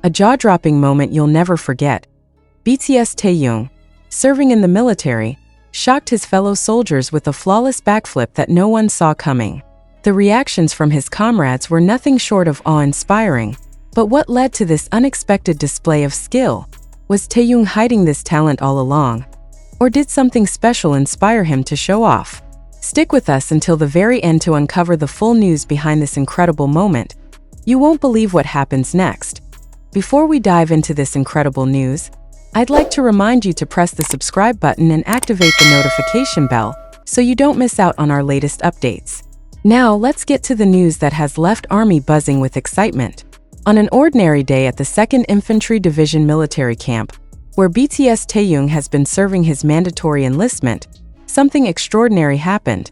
A jaw-dropping moment you'll never forget. BTS Taehyung, serving in the military, shocked his fellow soldiers with a flawless backflip that no one saw coming. The reactions from his comrades were nothing short of awe-inspiring. But what led to this unexpected display of skill? Was Taehyung hiding this talent all along? Or did something special inspire him to show off? Stick with us until the very end to uncover the full news behind this incredible moment. You won't believe what happens next. Before we dive into this incredible news, I'd like to remind you to press the subscribe button and activate the notification bell so you don't miss out on our latest updates. Now let's get to the news that has left Army buzzing with excitement. On an ordinary day at the 2nd Infantry Division military camp, where BTS Taehyung has been serving his mandatory enlistment, something extraordinary happened.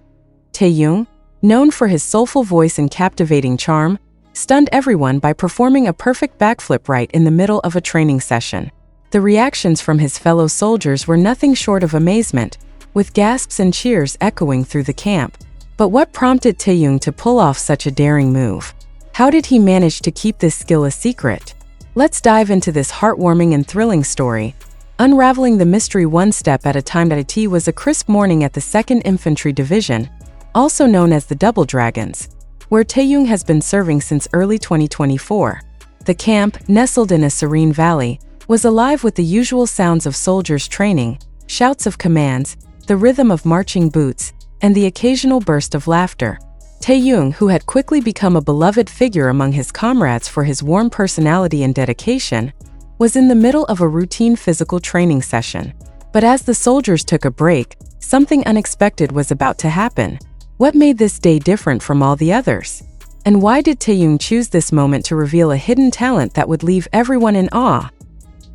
Taehyung, known for his soulful voice and captivating charm, stunned everyone by performing a perfect backflip right in the middle of a training session. The reactions from his fellow soldiers were nothing short of amazement, with gasps and cheers echoing through the camp. But what prompted Taehyung to pull off such a daring move? How did he manage to keep this skill a secret? Let's dive into this heartwarming and thrilling story, unraveling the mystery one step at a time. It was a crisp morning at the 2nd Infantry Division, also known as the Double Dragons, where Taehyung has been serving since early 2024. The camp, nestled in a serene valley, was alive with the usual sounds of soldiers training, shouts of commands, the rhythm of marching boots, and the occasional burst of laughter. Taehyung, who had quickly become a beloved figure among his comrades for his warm personality and dedication, was in the middle of a routine physical training session. But as the soldiers took a break, something unexpected was about to happen. What made this day different from all the others? And why did Taehyung choose this moment to reveal a hidden talent that would leave everyone in awe?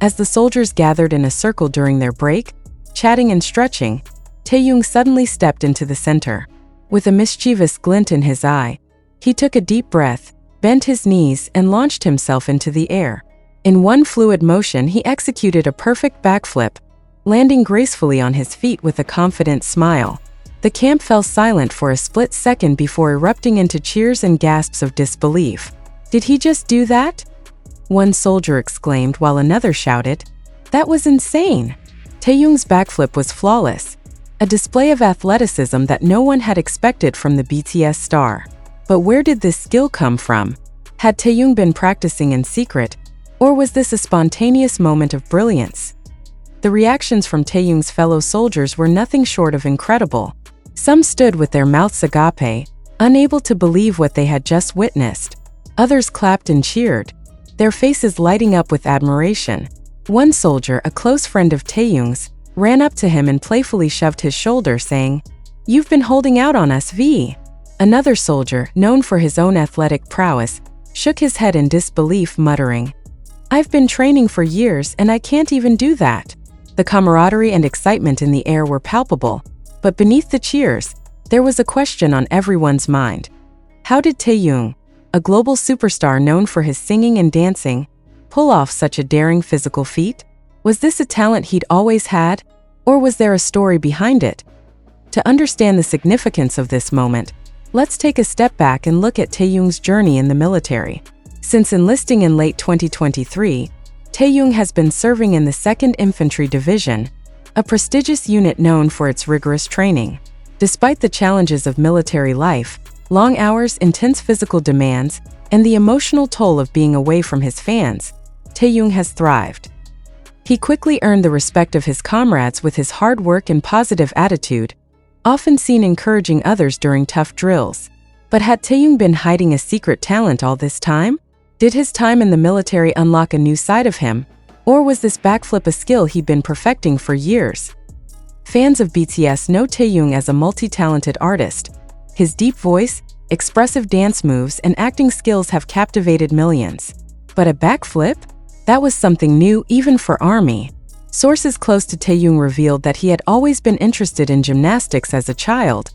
As the soldiers gathered in a circle during their break, chatting and stretching, Taehyung suddenly stepped into the center. With a mischievous glint in his eye, he took a deep breath, bent his knees, and launched himself into the air. In one fluid motion, he executed a perfect backflip, landing gracefully on his feet with a confident smile. The camp fell silent for a split second before erupting into cheers and gasps of disbelief. "Did he just do that?" one soldier exclaimed while another shouted, "That was insane!" Taehyung's backflip was flawless, a display of athleticism that no one had expected from the BTS star. But where did this skill come from? Had Taehyung been practicing in secret, or was this a spontaneous moment of brilliance? The reactions from Taehyung's fellow soldiers were nothing short of incredible. Some stood with their mouths agape, unable to believe what they had just witnessed. Others clapped and cheered, their faces lighting up with admiration. One soldier, a close friend of Taehyung's, ran up to him and playfully shoved his shoulder, saying, "You've been holding out on us, V." Another soldier, known for his own athletic prowess, shook his head in disbelief, muttering, "I've been training for years and I can't even do that." The camaraderie and excitement in the air were palpable, but beneath the cheers, there was a question on everyone's mind. How did Taehyung, a global superstar known for his singing and dancing, pull off such a daring physical feat? Was this a talent he'd always had, or was there a story behind it? To understand the significance of this moment, let's take a step back and look at Taehyung's journey in the military. Since enlisting in late 2023, Taehyung has been serving in the 2nd Infantry Division, a prestigious unit known for its rigorous training. Despite the challenges of military life, long hours, intense physical demands, and the emotional toll of being away from his fans, Taehyung has thrived. He quickly earned the respect of his comrades with his hard work and positive attitude, often seen encouraging others during tough drills. But had Taehyung been hiding a secret talent all this time? Did his time in the military unlock a new side of him, or was this backflip a skill he'd been perfecting for years? Fans of BTS know Taehyung as a multi-talented artist. His deep voice, expressive dance moves, and acting skills have captivated millions. But a backflip? That was something new even for Army. Sources close to Taehyung revealed that he had always been interested in gymnastics as a child,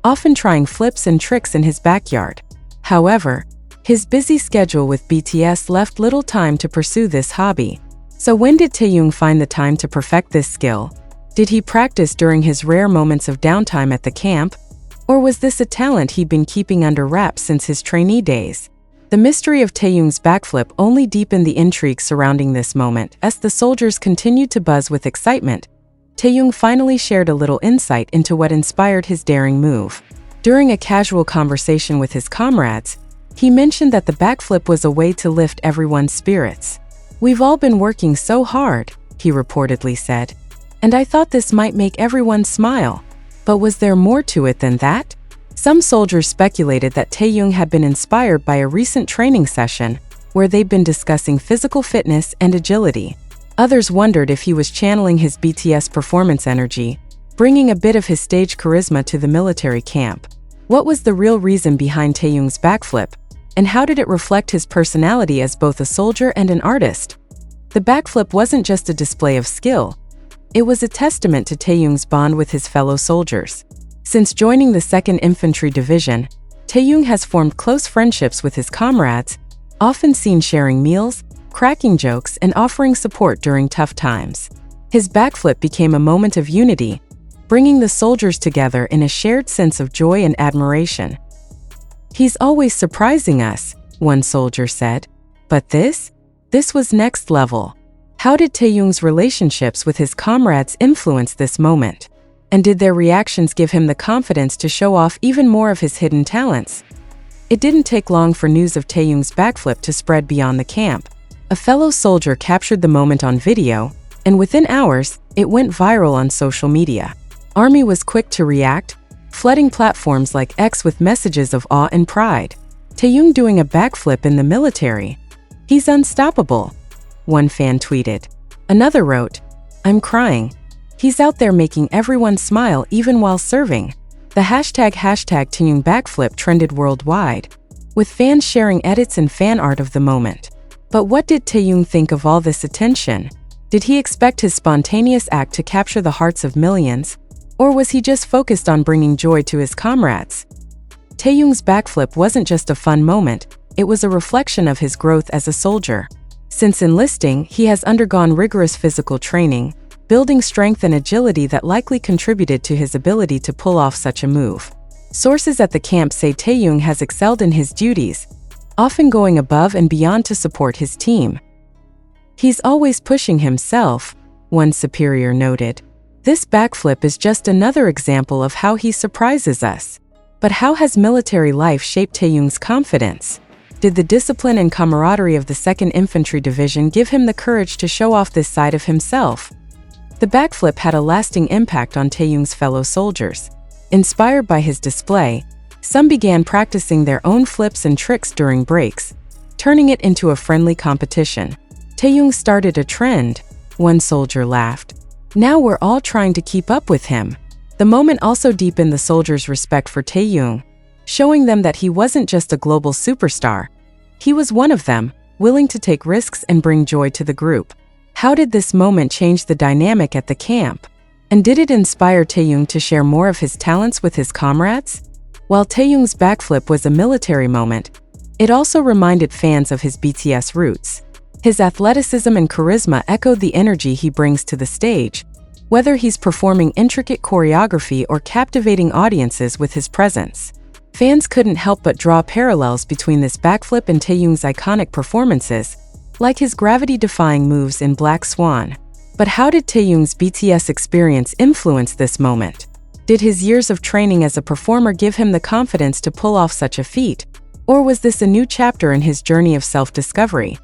often trying flips and tricks in his backyard. However, his busy schedule with BTS left little time to pursue this hobby. So when did Taehyung find the time to perfect this skill? Did he practice during his rare moments of downtime at the camp? Or was this a talent he'd been keeping under wraps since his trainee days? The mystery of Taehyung's backflip only deepened the intrigue surrounding this moment. As the soldiers continued to buzz with excitement, Taehyung finally shared a little insight into what inspired his daring move. During a casual conversation with his comrades, he mentioned that the backflip was a way to lift everyone's spirits. "We've all been working so hard," he reportedly said, "and I thought this might make everyone smile. But was there more to it than that?" Some soldiers speculated that Taehyung had been inspired by a recent training session where they'd been discussing physical fitness and agility. Others wondered if he was channeling his BTS performance energy, bringing a bit of his stage charisma to the military camp. What was the real reason behind Taehyung's backflip, and how did it reflect his personality as both a soldier and an artist? The backflip wasn't just a display of skill. It was a testament to Taehyung's bond with his fellow soldiers. Since joining the 2nd Infantry Division, Taehyung has formed close friendships with his comrades, often seen sharing meals, cracking jokes, and offering support during tough times. His backflip became a moment of unity, bringing the soldiers together in a shared sense of joy and admiration. "He's always surprising us," one soldier said. "But this was next level." How did Taehyung's relationships with his comrades influence this moment? And did their reactions give him the confidence to show off even more of his hidden talents? It didn't take long for news of Taehyung's backflip to spread beyond the camp. A fellow soldier captured the moment on video, and within hours, it went viral on social media. Army was quick to react, flooding platforms like X with messages of awe and pride. "Taehyung doing a backflip in the military. He's unstoppable," one fan tweeted. Another wrote, "I'm crying. He's out there making everyone smile even while serving." The hashtag Taehyung backflip trended worldwide, with fans sharing edits and fan art of the moment. But what did Taehyung think of all this attention? Did he expect his spontaneous act to capture the hearts of millions? Or was he just focused on bringing joy to his comrades? Taehyung's backflip wasn't just a fun moment, it was a reflection of his growth as a soldier. Since enlisting, he has undergone rigorous physical training, building strength and agility that likely contributed to his ability to pull off such a move. Sources at the camp say Taehyung has excelled in his duties, often going above and beyond to support his team. "He's always pushing himself," one superior noted. "This backflip is just another example of how he surprises us." But how has military life shaped Taehyung's confidence? Did the discipline and camaraderie of the 2nd Infantry Division give him the courage to show off this side of himself? The backflip had a lasting impact on Taehyung's fellow soldiers. Inspired by his display, some began practicing their own flips and tricks during breaks, turning it into a friendly competition. "Taehyung started a trend," one soldier laughed. "Now we're all trying to keep up with him." The moment also deepened the soldiers' respect for Taehyung, showing them that he wasn't just a global superstar. He was one of them, willing to take risks and bring joy to the group. How did this moment change the dynamic at the camp? And did it inspire Taehyung to share more of his talents with his comrades? While Taehyung's backflip was a military moment, it also reminded fans of his BTS roots. His athleticism and charisma echoed the energy he brings to the stage, whether he's performing intricate choreography or captivating audiences with his presence. Fans couldn't help but draw parallels between this backflip and Taehyung's iconic performances, like his gravity-defying moves in Black Swan. But how did Taehyung's BTS experience influence this moment? Did his years of training as a performer give him the confidence to pull off such a feat? Or was this a new chapter in his journey of self-discovery?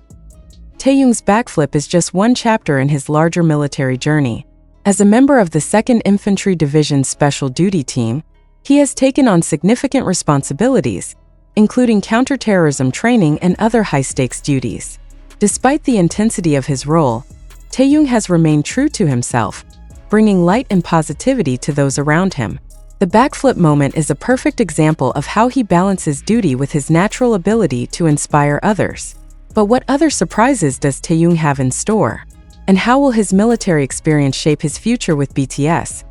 Taehyung's backflip is just one chapter in his larger military journey. As a member of the 2nd Infantry Division's Special Duty Team, he has taken on significant responsibilities, including counterterrorism training and other high-stakes duties. Despite the intensity of his role, Taehyung has remained true to himself, bringing light and positivity to those around him. The backflip moment is a perfect example of how he balances duty with his natural ability to inspire others. But what other surprises does Taehyung have in store? And how will his military experience shape his future with BTS?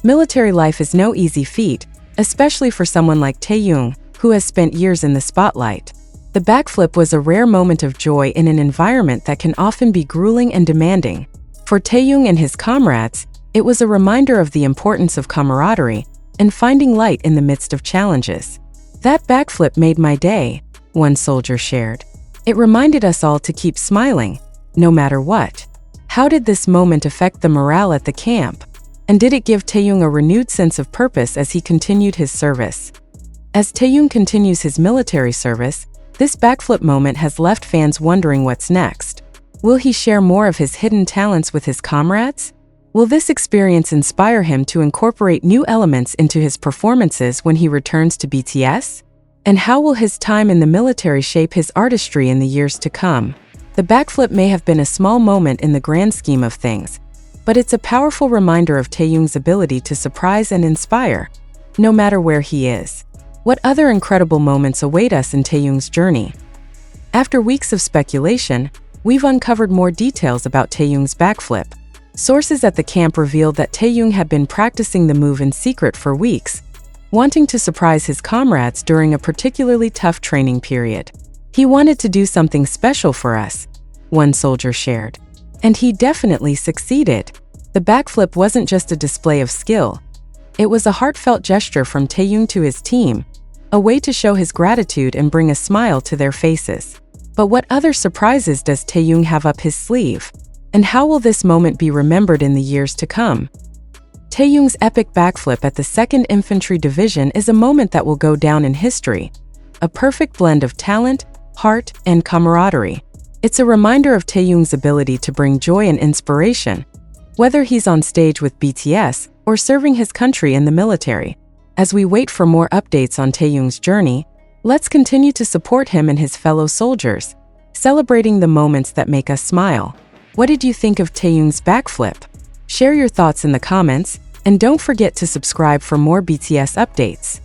Military life is no easy feat, especially for someone like Taehyung, who has spent years in the spotlight. The backflip was a rare moment of joy in an environment that can often be grueling and demanding. For Taehyung and his comrades, it was a reminder of the importance of camaraderie and finding light in the midst of challenges. "That backflip made my day," one soldier shared. It reminded us all to keep smiling, no matter what. How did this moment affect the morale at the camp? And did it give Taehyung a renewed sense of purpose as he continued his service? As Taehyung continues his military service, this backflip moment has left fans wondering what's next. Will he share more of his hidden talents with his comrades? Will this experience inspire him to incorporate new elements into his performances when he returns to BTS? And how will his time in the military shape his artistry in the years to come? The backflip may have been a small moment in the grand scheme of things, but it's a powerful reminder of Taehyung's ability to surprise and inspire, no matter where he is. What other incredible moments await us in Taehyung's journey? After weeks of speculation, we've uncovered more details about Taehyung's backflip. Sources at the camp revealed that Taehyung had been practicing the move in secret for weeks, wanting to surprise his comrades during a particularly tough training period. He wanted to do something special for us, one soldier shared. And he definitely succeeded. The backflip wasn't just a display of skill. It was a heartfelt gesture from Taehyung to his team, a way to show his gratitude and bring a smile to their faces. But what other surprises does Taehyung have up his sleeve? And how will this moment be remembered in the years to come? Taehyung's epic backflip at the 2nd Infantry Division is a moment that will go down in history. A perfect blend of talent, heart, and camaraderie. It's a reminder of Taehyung's ability to bring joy and inspiration, whether he's on stage with BTS or serving his country in the military. As we wait for more updates on Taehyung's journey, let's continue to support him and his fellow soldiers, celebrating the moments that make us smile. What did you think of Taehyung's backflip? Share your thoughts in the comments, and don't forget to subscribe for more BTS updates.